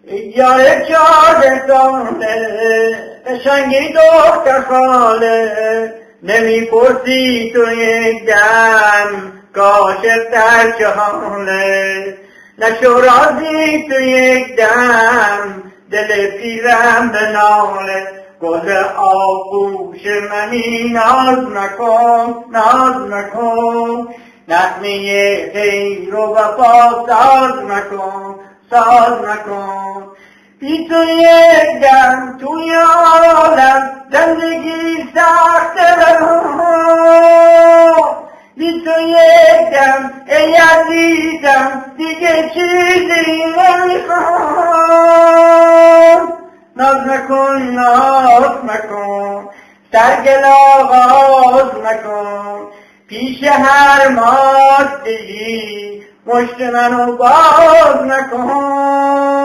یار 14 ساله قشنگی دختر خاله، نمیپرسی تو یک دم کاشف در چه حاله. نشو راضی تو یک دم دل پیرم به ناله. گل آغوش منی ناز نکن ناز نکن، نغمه خیر و وفا ساز نکن ساز نکن. بی تو یک دم توی عالم زندگی سخته، بی تو یک دم ای عزیزم دیگه چیزی نمیخوام. ناز نکن ناز نکن، سرگل آغاز نکن، پیش هر ماده‌ای مشت منو باز نکن.